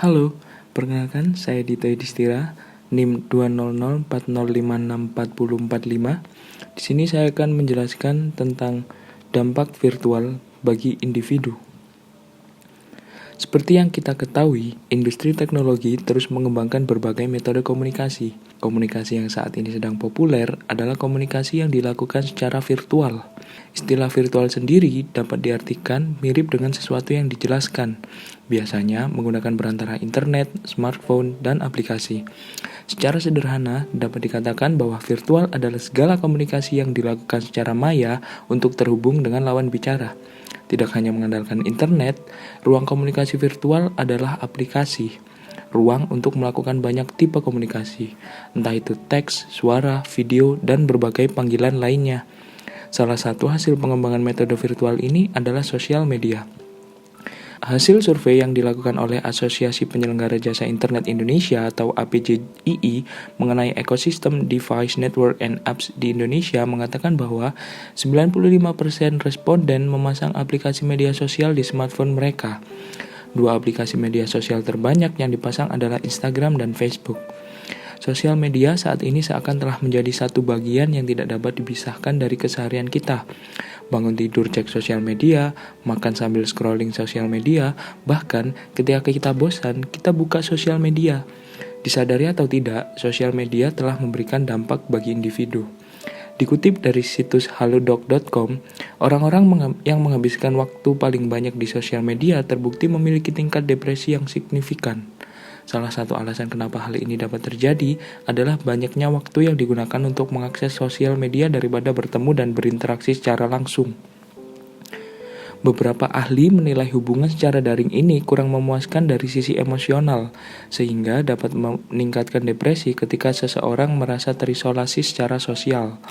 Halo, perkenalkan saya Dito Yudhistira, NIM 20040564045. Di sini saya akan menjelaskan tentang dampak virtual bagi individu. Seperti yang kita ketahui, industri teknologi terus mengembangkan berbagai metode komunikasi. Komunikasi yang saat ini sedang populer adalah komunikasi yang dilakukan secara virtual. Istilah virtual sendiri dapat diartikan mirip dengan sesuatu yang dijelaskan, biasanya menggunakan perantara internet, smartphone, dan aplikasi. Secara sederhana, dapat dikatakan bahwa virtual adalah segala komunikasi yang dilakukan secara maya untuk terhubung dengan lawan bicara. Tidak hanya mengandalkan internet, ruang komunikasi virtual adalah aplikasi, ruang untuk melakukan banyak tipe komunikasi, entah itu teks, suara, video, dan berbagai panggilan lainnya. Salah satu hasil pengembangan metode virtual ini adalah sosial media. Hasil survei yang dilakukan oleh Asosiasi Penyelenggara Jasa Internet Indonesia atau APJII mengenai ekosistem device network and apps di Indonesia mengatakan bahwa 95% responden memasang aplikasi media sosial di smartphone mereka. Dua aplikasi media sosial terbanyak yang dipasang adalah Instagram dan Facebook. Sosial media saat ini seakan telah menjadi satu bagian yang tidak dapat dipisahkan dari keseharian kita. Bangun tidur cek sosial media, makan sambil scrolling sosial media, bahkan ketika kita bosan, kita buka sosial media. Disadari atau tidak, sosial media telah memberikan dampak bagi individu. Dikutip dari situs halodoc.com, orang-orang yang menghabiskan waktu paling banyak di sosial media terbukti memiliki tingkat depresi yang signifikan. Salah satu alasan kenapa hal ini dapat terjadi adalah banyaknya waktu yang digunakan untuk mengakses sosial media daripada bertemu dan berinteraksi secara langsung. Beberapa ahli menilai hubungan secara daring ini kurang memuaskan dari sisi emosional, sehingga dapat meningkatkan depresi ketika seseorang merasa terisolasi secara sosial.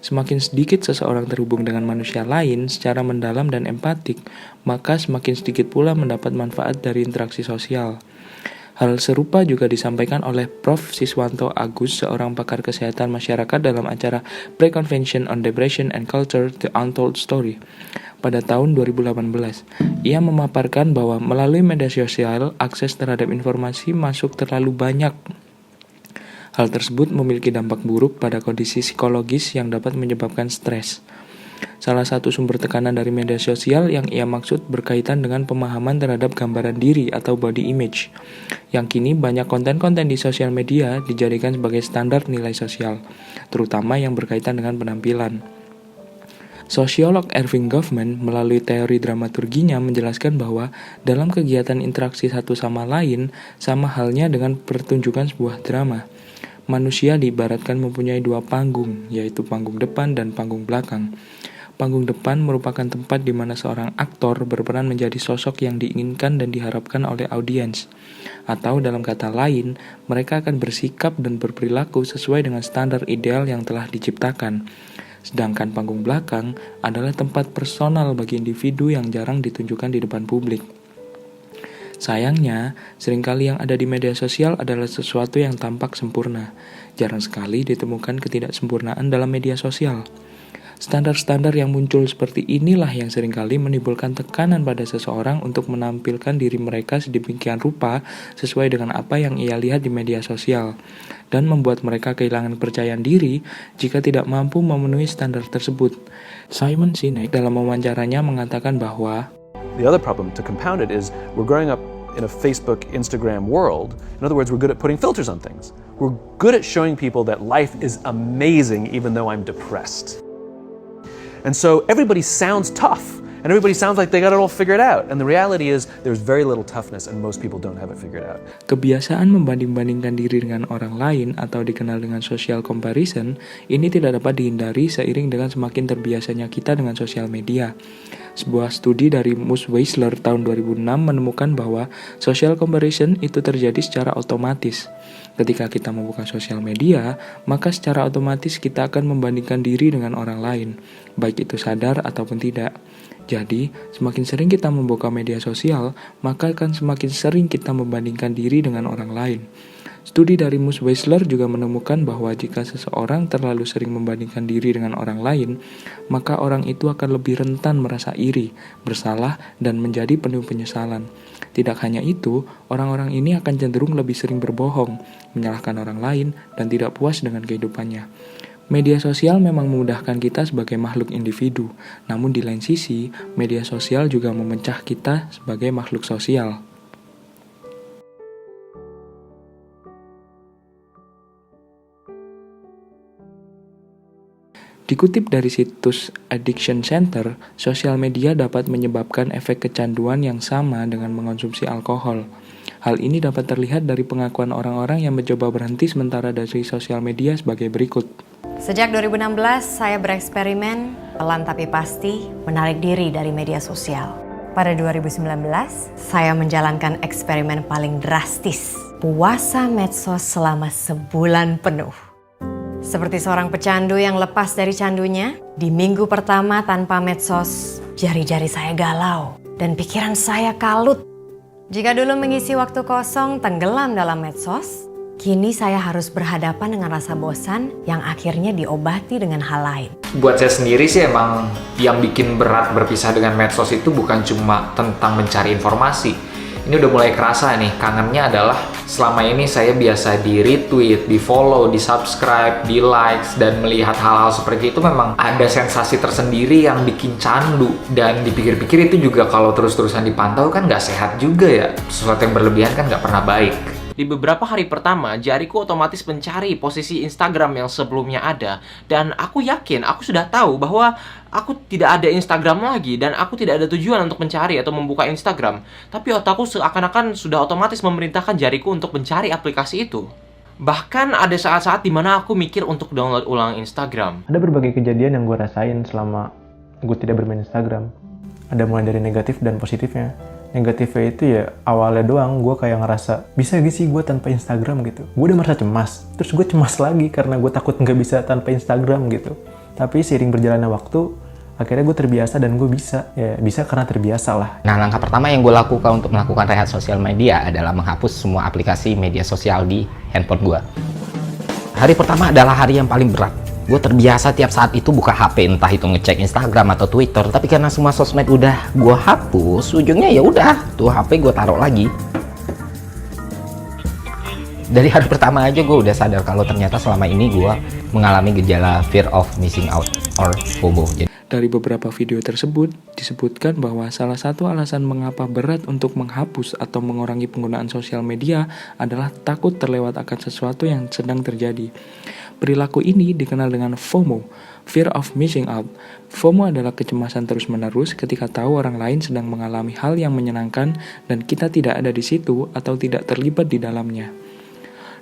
Semakin sedikit seseorang terhubung dengan manusia lain secara mendalam dan empatik, maka semakin sedikit pula mendapat manfaat dari interaksi sosial. Hal serupa juga disampaikan oleh Prof. Siswanto Agus, seorang pakar kesehatan masyarakat dalam acara Pre-Convention on Depression and Culture, The Untold Story. Pada tahun 2018, ia memaparkan bahwa melalui media sosial, akses terhadap informasi masuk terlalu banyak. Hal tersebut memiliki dampak buruk pada kondisi psikologis yang dapat menyebabkan stres. Salah satu sumber tekanan dari media sosial yang ia maksud berkaitan dengan pemahaman terhadap gambaran diri atau body image, yang kini banyak konten-konten di sosial media dijadikan sebagai standar nilai sosial, terutama yang berkaitan dengan penampilan. Sosiolog Erving Goffman melalui teori dramaturginya menjelaskan bahwa dalam kegiatan interaksi satu sama lain, sama halnya dengan pertunjukan sebuah drama. Manusia diibaratkan mempunyai dua panggung, yaitu panggung depan dan panggung belakang. Panggung depan merupakan tempat di mana seorang aktor berperan menjadi sosok yang diinginkan dan diharapkan oleh audiens. Atau dalam kata lain, mereka akan bersikap dan berperilaku sesuai dengan standar ideal yang telah diciptakan. Sedangkan panggung belakang adalah tempat personal bagi individu yang jarang ditunjukkan di depan publik. Sayangnya, seringkali yang ada di media sosial adalah sesuatu yang tampak sempurna. Jarang sekali ditemukan ketidaksempurnaan dalam media sosial. Standar-standar yang muncul seperti inilah yang seringkali menimbulkan tekanan pada seseorang untuk menampilkan diri mereka sedemikian rupa sesuai dengan apa yang ia lihat di media sosial, dan membuat mereka kehilangan kepercayaan diri jika tidak mampu memenuhi standar tersebut. Simon Sinek dalam wawancaranya mengatakan bahwa the other problem to compound it is we're growing up in a Facebook, Instagram world. In other words, we're good at putting filters on things. We're good at showing people that life is amazing even though I'm depressed. And so everybody sounds tough, and everybody sounds like they got it all figured out. And the reality is there's very little toughness and most people don't have it figured out. Kebiasaan membanding-bandingkan diri dengan orang lain atau dikenal dengan social comparison ini tidak dapat dihindari seiring dengan semakin terbiasanya kita dengan sosial media. Sebuah studi dari Musweisler tahun 2006 menemukan bahwa social comparison itu terjadi secara otomatis. Ketika kita membuka sosial media, maka secara otomatis kita akan membandingkan diri dengan orang lain, baik itu sadar ataupun tidak. Jadi, semakin sering kita membuka media sosial, maka akan semakin sering kita membandingkan diri dengan orang lain. Studi dari Mus Weisler juga menemukan bahwa jika seseorang terlalu sering membandingkan diri dengan orang lain, maka orang itu akan lebih rentan merasa iri, bersalah, dan menjadi penuh penyesalan. Tidak hanya itu, orang-orang ini akan cenderung lebih sering berbohong, menyalahkan orang lain, dan tidak puas dengan kehidupannya. Media sosial memang memudahkan kita sebagai makhluk individu, namun di lain sisi, media sosial juga memecah kita sebagai makhluk sosial. Dikutip dari situs Addiction Center, sosial media dapat menyebabkan efek kecanduan yang sama dengan mengonsumsi alkohol. Hal ini dapat terlihat dari pengakuan orang-orang yang mencoba berhenti sementara dari sosial media sebagai berikut. Sejak 2016, saya bereksperimen, pelan tapi pasti, menarik diri dari media sosial. Pada 2019, saya menjalankan eksperimen paling drastis, puasa medsos selama sebulan penuh. Seperti seorang pecandu yang lepas dari candunya, di minggu pertama tanpa medsos, jari-jari saya galau dan pikiran saya kalut. Jika dulu mengisi waktu kosong tenggelam dalam medsos, kini saya harus berhadapan dengan rasa bosan yang akhirnya diobati dengan hal lain. Buat saya sendiri sih emang yang bikin berat berpisah dengan medsos itu bukan cuma tentang mencari informasi. Ini udah mulai kerasa nih, kangennya adalah selama ini saya biasa di retweet, di follow, di subscribe, di likes, dan melihat hal-hal seperti itu memang ada sensasi tersendiri yang bikin candu. Dan dipikir-pikir itu juga kalau terus-terusan dipantau kan nggak sehat juga ya. Sesuatu yang berlebihan kan nggak pernah baik. Di beberapa hari pertama, jariku otomatis mencari posisi Instagram yang sebelumnya ada. Dan aku yakin, aku sudah tahu bahwa aku tidak ada Instagram lagi. Dan aku tidak ada tujuan untuk mencari atau membuka Instagram. Tapi otakku seakan-akan sudah otomatis memerintahkan jariku untuk mencari aplikasi itu. Bahkan ada saat-saat dimana aku mikir untuk download ulang Instagram. Ada berbagai kejadian yang gue rasain selama gue tidak bermain Instagram. Ada mulai dari negatif dan positifnya. Negatifnya itu ya awalnya doang gue kayak ngerasa bisa gak sih gue tanpa Instagram gitu. Gue udah merasa cemas, terus gue cemas lagi karena gue takut nggak bisa tanpa Instagram gitu. Tapi seiring berjalannya waktu, akhirnya gue terbiasa dan gue bisa. Ya bisa karena terbiasa lah. Nah, langkah pertama yang gue lakukan untuk melakukan rehat sosial media adalah menghapus semua aplikasi media sosial di handphone gue. Hari pertama adalah hari yang paling berat. Gue terbiasa tiap saat itu buka HP, entah itu ngecek Instagram atau Twitter. Tapi karena semua sosmed udah gue hapus, ujungnya ya udah tuh HP gue taruh lagi. Dari hari pertama aja gue udah sadar kalau ternyata selama ini gue mengalami gejala fear of missing out or FOMO. Dari beberapa video tersebut, disebutkan bahwa salah satu alasan mengapa berat untuk menghapus atau mengurangi penggunaan sosial media adalah takut terlewat akan sesuatu yang sedang terjadi. Perilaku ini dikenal dengan FOMO, Fear of Missing Out. FOMO adalah kecemasan terus-menerus ketika tahu orang lain sedang mengalami hal yang menyenangkan dan kita tidak ada di situ atau tidak terlibat di dalamnya.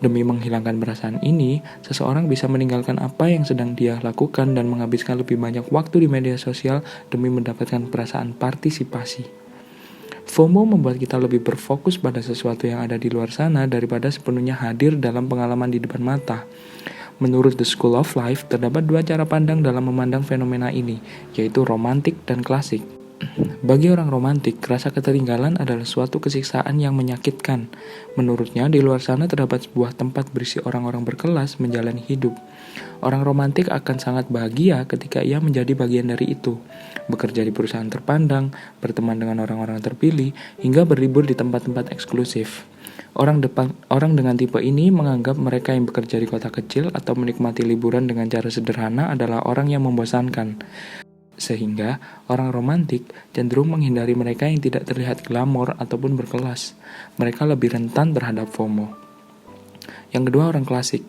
Demi menghilangkan perasaan ini, seseorang bisa meninggalkan apa yang sedang dia lakukan dan menghabiskan lebih banyak waktu di media sosial demi mendapatkan perasaan partisipasi. FOMO membuat kita lebih berfokus pada sesuatu yang ada di luar sana daripada sepenuhnya hadir dalam pengalaman di depan mata. Menurut The School of Life, terdapat dua cara pandang dalam memandang fenomena ini, yaitu romantik dan klasik. Bagi orang romantik, rasa ketertinggalan adalah suatu kesiksaan yang menyakitkan. Menurutnya, di luar sana terdapat sebuah tempat berisi orang-orang berkelas menjalani hidup. Orang romantik akan sangat bahagia ketika ia menjadi bagian dari itu. Bekerja di perusahaan terpandang, berteman dengan orang-orang terpilih, hingga berlibur di tempat-tempat eksklusif. Orang dengan tipe ini menganggap mereka yang bekerja di kota kecil atau menikmati liburan dengan cara sederhana adalah orang yang membosankan. Sehingga orang romantik cenderung menghindari mereka yang tidak terlihat glamor ataupun berkelas. Mereka lebih rentan terhadap FOMO. Yang kedua, orang klasik.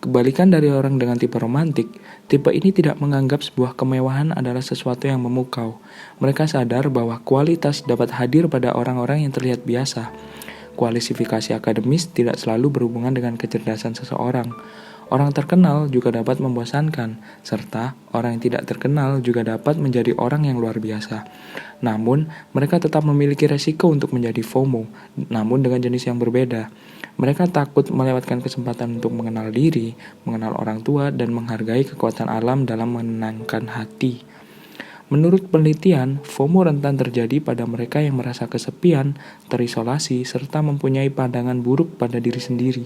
Kebalikan dari orang dengan tipe romantik, tipe ini tidak menganggap sebuah kemewahan adalah sesuatu yang memukau. Mereka sadar bahwa kualitas dapat hadir pada orang-orang yang terlihat biasa. Kualifikasi akademis tidak selalu berhubungan dengan kecerdasan seseorang. Orang terkenal juga dapat membosankan, serta orang yang tidak terkenal juga dapat menjadi orang yang luar biasa. Namun, mereka tetap memiliki resiko untuk menjadi FOMO, namun dengan jenis yang berbeda. Mereka takut melewatkan kesempatan untuk mengenal diri, mengenal orang tua, dan menghargai kekuatan alam dalam menenangkan hati. Menurut penelitian, FOMO rentan terjadi pada mereka yang merasa kesepian, terisolasi, serta mempunyai pandangan buruk pada diri sendiri.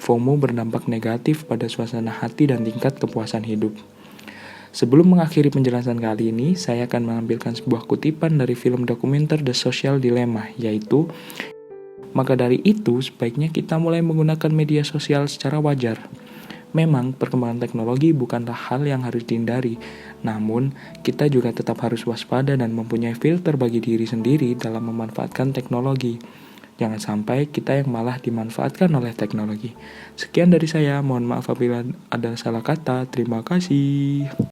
FOMO berdampak negatif pada suasana hati dan tingkat kepuasan hidup. Sebelum mengakhiri penjelasan kali ini, saya akan menampilkan sebuah kutipan dari film dokumenter The Social Dilemma, yaitu, "Maka dari itu, sebaiknya kita mulai menggunakan media sosial secara wajar." Memang, perkembangan teknologi bukanlah hal yang harus dihindari, namun kita juga tetap harus waspada dan mempunyai filter bagi diri sendiri dalam memanfaatkan teknologi. Jangan sampai kita yang malah dimanfaatkan oleh teknologi. Sekian dari saya, mohon maaf apabila ada salah kata. Terima kasih.